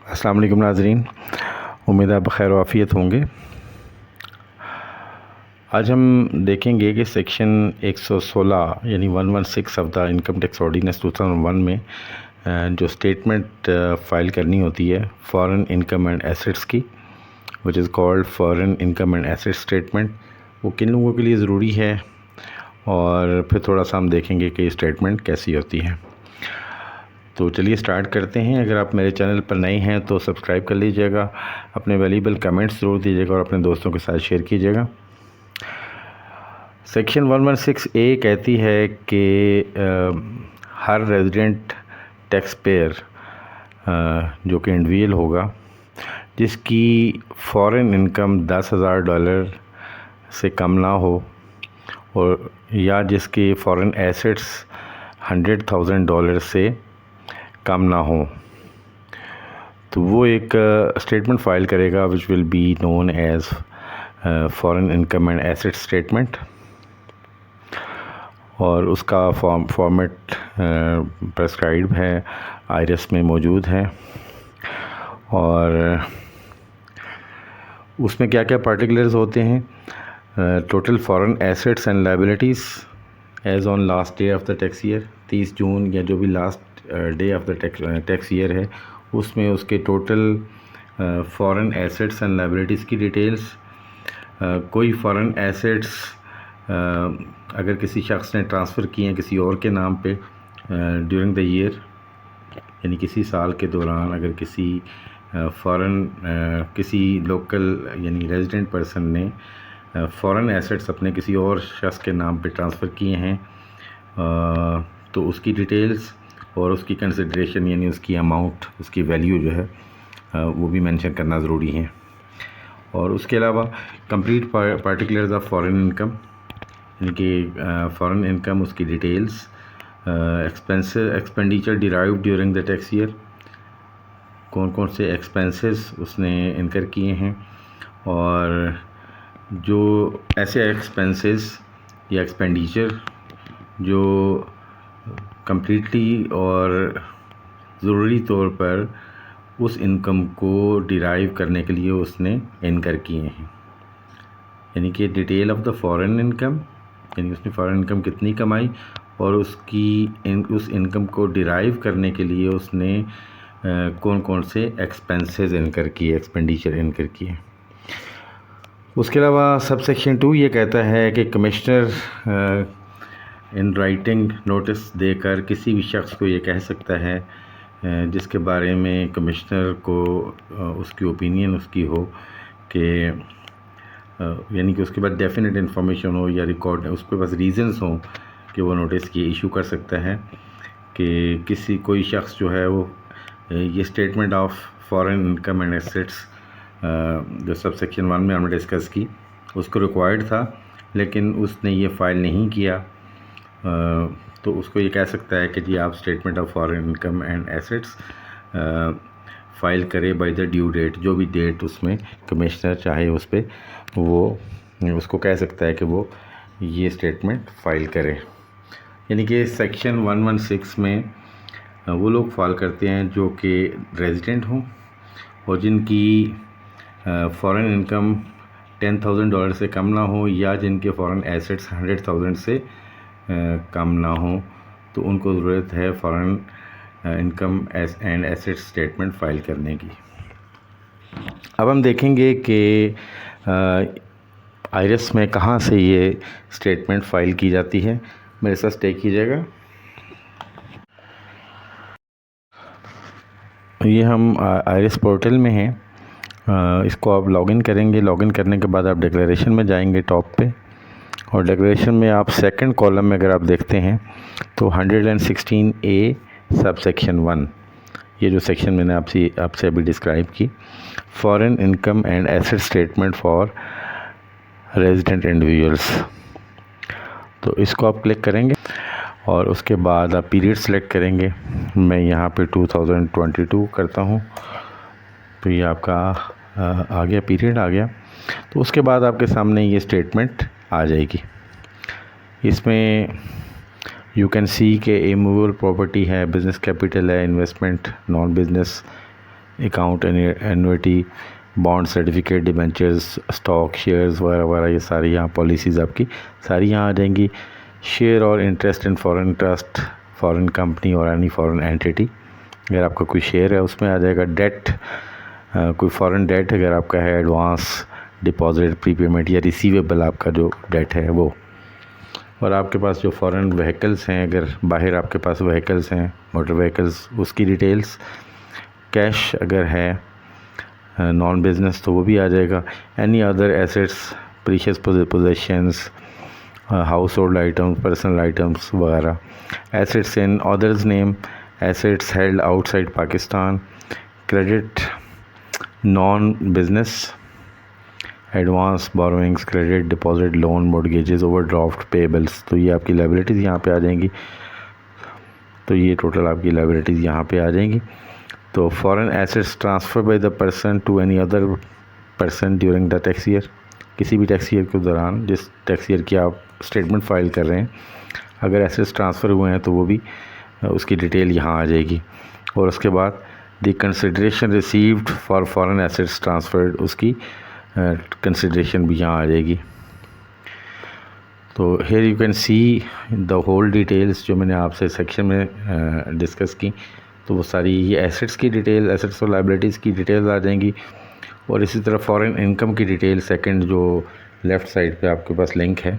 अस्सलाम वालेकुम नाज़रीन, उम्मीद आप खैर आफ़ियत होंगे। आज हम देखेंगे कि सेक्शन 116 यानी 116 of the income tax ordinance 2001 में जो स्टेटमेंट फ़ाइल करनी होती है फॉरेन इनकम एंड एसेट्स की, which is called foreign income and assets statement, वो किन लोगों के लिए ज़रूरी है और फिर थोड़ा सा हम देखेंगे कि स्टेटमेंट कैसी होती है। तो चलिए स्टार्ट करते हैं। अगर आप मेरे चैनल पर नए हैं तो सब्सक्राइब कर लीजिएगा, अपने वैल्यूएबल कमेंट्स ज़रूर दीजिएगा और अपने दोस्तों के साथ शेयर कीजिएगा। सेक्शन 116 ए कहती है कि हर रेजिडेंट टैक्स पेयर जो कि इंडिविजुअल होगा जिसकी फ़ॉरेन इनकम $10,000 से कम ना हो और या जिसकी फ़ॉरेन एसेट्स $100,000 से कम ना हो, तो वो एक स्टेटमेंट फ़ाइल करेगा which will be known as foreign income and asset statement. और उसका फॉर्मेट प्रेस्क्राइब है, आईआरएस में मौजूद है। और उसमें क्या क्या पार्टिकुलर्स होते हैं, total foreign assets and liabilities as on last day of the tax year, 30 जून या जो भी last day of the tax year है, उसमें उसके total foreign assets and liabilities की डिटेल्स। कोई फॉरेन एसेट्स अगर किसी शख्स ने ट्रांसफ़र किए हैं किसी और के नाम पे ड्यूरिंग द ईयर, यानी किसी साल के दौरान अगर किसी किसी लोकल यानी रेजिडेंट पर्सन ने फ़ॉरेन एसेट्स अपने किसी और शख्स के नाम पे ट्रांसफ़र किए हैं, तो उसकी डिटेल्स और उसकी कंसिडरेशन यानी उसकी अमाउंट, उसकी वैल्यू जो है वो भी मेंशन करना ज़रूरी है। और उसके अलावा complete particulars of foreign income, यानी कि फ़ॉरेन इनकम, उसकी details, expenditure derived during the tax year, कौन कौन से एक्सपेंसेस उसने इनकर किए हैं, और जो ऐसे एक्सपेंसेस या एक्सपेंडिचर जो कम्प्लीटली और ज़रूरी तौर पर उस इनकम को डिराइव करने के लिए उसने इनकर किए हैं, यानी कि detail of the foreign income, यानी उसने फ़ॉरेन इनकम कितनी कमाई और उस इनकम को डिराइव करने के लिए उसने कौन कौन से एक्सपेंसेस इनकर किए, एक्सपेंडिचर इनकर किए। उसके अलावा सब सेक्शन 2 ये कहता है कि कमिश्नर इन राइटिंग नोटिस देकर किसी भी शख्स को ये कह सकता है जिसके बारे में कमिश्नर को उसकी ओपिनियन उसकी हो कि यानी कि उसके बाद डेफिनेट इन्फॉर्मेशन हो या रिकॉर्ड, उसके पास रीज़न्स हों कि वो नोटिस की इशू कर सकता है कि कोई शख्स जो है वो ये statement of foreign income and assets जो सब सेक्शन 1 में हमने डिस्कस की, उसको रिक्वायर्ड था लेकिन उसने ये फ़ाइल नहीं किया, तो उसको ये कह सकता है कि जी आप statement of foreign income and assets file करे बाय द ड्यू डेट, जो भी डेट उसमें कमिश्नर चाहे उस पर वो उसको कह सकता है कि वो ये स्टेटमेंट फ़ाइल करे। यानी कि सेक्शन 116 में वो लोग फाइल करते हैं जो कि रेजिडेंट हों और जिनकी फ़ॉरेन इनकम $10,000 से कम ना हो या जिनके फ़ॉरेन एसेट्स 100,000 से कम ना हो, तो उनको ज़रूरत है foreign income and assets statement file करने की। अब हम देखेंगे कि आईआरएस में कहाँ से ये स्टेटमेंट फ़ाइल की जाती है। मेरे साथ स्टे कीजिएगा। ये हम आईआरएस पोर्टल में हैं, इसको आप लॉगिन करेंगे। लॉगिन करने के बाद आप डिक्लेरेशन में जाएंगे टॉप पे, और डिक्लेरेशन में आप सेकंड कॉलम में अगर आप देखते हैं तो 116A सब सेक्शन 1, ये जो सेक्शन मैंने आपसे अभी डिस्क्राइब की, foreign income and asset statement for resident individuals, तो इसको आप क्लिक करेंगे और उसके बाद आप पीरियड सेलेक्ट करेंगे। मैं यहाँ पे 2022 करता हूँ, तो ये आपका आ गया, पीरियड आ गया। तो उसके बाद आपके सामने ये स्टेटमेंट आ जाएगी। इसमें यू कैन सी के इमूवेबल प्रॉपर्टी है, बिज़नेस कैपिटल है, investment, non business account, annuity, bond, certificate, debentures, stock, shares वगैरह वगैरह, ये सारी यहाँ पॉलिसीज़ आपकी सारी यहाँ आ जाएंगी। शेयर और interest in foreign trust, foreign company और एनी फॉरेन एंटिटी, अगर आपका कोई शेयर है उसमें आ जाएगा। डेट, कोई फॉरेन डेट अगर आपका है, एडवांस, डिपॉजिट, प्रीपेमेंट या रिसीवेबल आपका जो डेट है वो। और आपके पास जो फॉरेन व्हीकल्स हैं, अगर बाहर आपके पास व्हीकल्स हैं, मोटर व्हीकल्स, उसकी डिटेल्स। कैश अगर है नॉन बिज़नेस तो वो भी आ जाएगा। Any other assets, precious possessions, household item, personal items वगैरह। Assets in others name, assets held outside Pakistan. Credit, non business, advance, borrowings, credit, deposit, loan, mortgages, overdraft, payables, तो ये आपकी लायबिलिटीज़ यहाँ पे आ जाएंगी। तो ये टोटल आपकी लायबिलिटीज़ यहाँ पे आ जाएंगी। तो foreign assets transfer by the person to any other person during the tax year, किसी भी टैक्स ईयर के दौरान, जिस टैक्स ईयर की आप स्टेटमेंट फ़ाइल कर रहे हैं, अगर एसेट्स ट्रांसफ़र हुए हैं तो वो भी उसकी डिटेल यहाँ आ जाएगी। और उसके बाद the consideration received for foreign assets transferred, उसकी कंसिडरेशन भी यहाँ आ जाएगी। तो here you can see the whole details जो मैंने आपसे सेक्शन में डिस्कस की। तो वो सारी ये एसेट्स की डिटेल, एसेट्स और लायबिलिटीज़ की डिटेल्स आ जाएंगी। और इसी तरह फॉरेन इनकम की डिटेल, सेकंड जो लेफ़्ट साइड पे आपके पास लिंक है,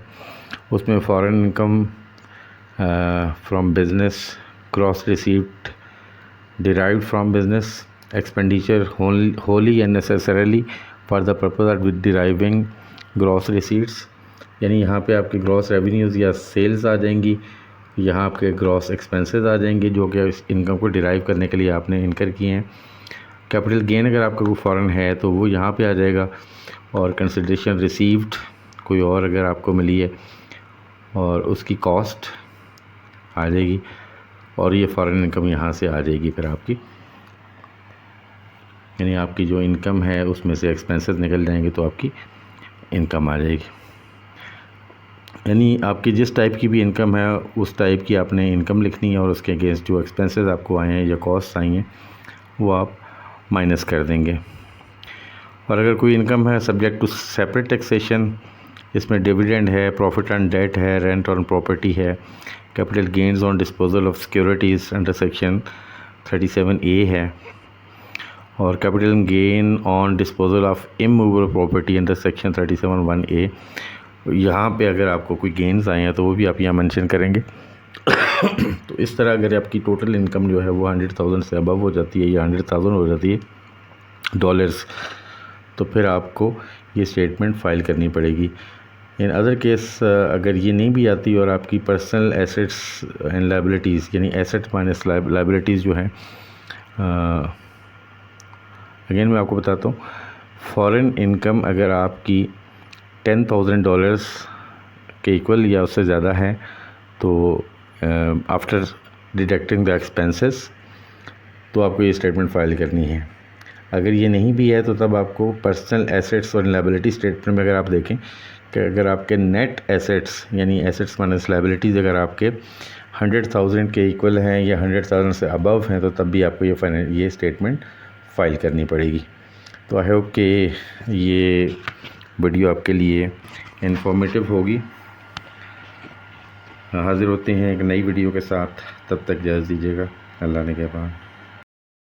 उसमें foreign income from business, gross received derived from business, expenditure wholly and necessarily for the purpose of deriving gross receipts, यानी यहाँ पे आपके ग्रॉस रेवेन्यूज़ या सेल्स आ जाएंगी, यहाँ आपके ग्रॉस एक्सपेंसेस आ जाएंगे जो कि इस इनकम को डिराइव करने के लिए आपने इनकर किए हैं। कैपिटल गेन अगर आपका कोई फ़ॉरेन है तो वो यहाँ पे आ जाएगा। और कंसिडरेशन रिसीव्ड कोई और अगर आपको मिली है और उसकी कॉस्ट आ जाएगी। और ये फॉरेन इनकम यहाँ से आ जाएगी फिर आपकी, यानी आपकी जो इनकम है उसमें से एक्सपेंसेस निकल जाएंगे तो आपकी इनकम आ जाएगी। यानी आपकी जिस टाइप की भी इनकम है उस टाइप की आपने इनकम लिखनी है और उसके अगेंस्ट जो एक्सपेंसेस आपको आए हैं या कॉस्ट आई हैं वो आप माइनस कर देंगे। और अगर कोई इनकम है सब्जेक्ट टू सेपरेट टैक्सेशन, इसमें डिविडेंड है, प्रॉफिट ऑन डेट है, रेंट ऑन प्रॉपर्टी है, capital gains on disposal of securities under section 37A है, और capital gain on disposal of immovable property under section 37(1)A। यहाँ पे अगर आपको कोई गेन्स आए हैं तो वो भी आप यहाँ मेंशन करेंगे। तो इस तरह अगर आपकी टोटल इनकम जो है वो 100,000 से अबव हो जाती है या 100,000 हो जाती है डॉलर्स, तो फिर आपको ये स्टेटमेंट फ़ाइल करनी पड़ेगी। इन अदर केस अगर ये नहीं भी आती और आपकी पर्सनल एसेट्स एंड लायबिलिटीज़, यानी एसेट्स माइनस लायबिलिटीज़ जो हैं, अगेन मैं आपको बताता हूँ, फॉरेन इनकम अगर आपकी $10,000 के इक्वल या उससे ज़्यादा है तो आफ्टर डिडक्टिंग द एक्सपेंसेस तो आपको ये स्टेटमेंट फ़ाइल करनी है। अगर ये नहीं भी है तो तब आपको पर्सनल एसेट्स और लायबिलिटी स्टेटमेंट में अगर आप देखें कि अगर आपके नेट एसेट्स यानी एसेट्स माइनस लायबिलिटीज़ अगर आपके 100,000 के इक्वल हैं या 100,000 से अबव हैं तो तब भी आपको ये स्टेटमेंट फ़ाइल करनी पड़ेगी। तो आई होप कि ये वीडियो आपके लिए इंफॉर्मेटिव होगी। हाज़िर होते हैं एक नई वीडियो के साथ, तब तक इजाज़त दीजिएगा। अल्लाह ने के पास।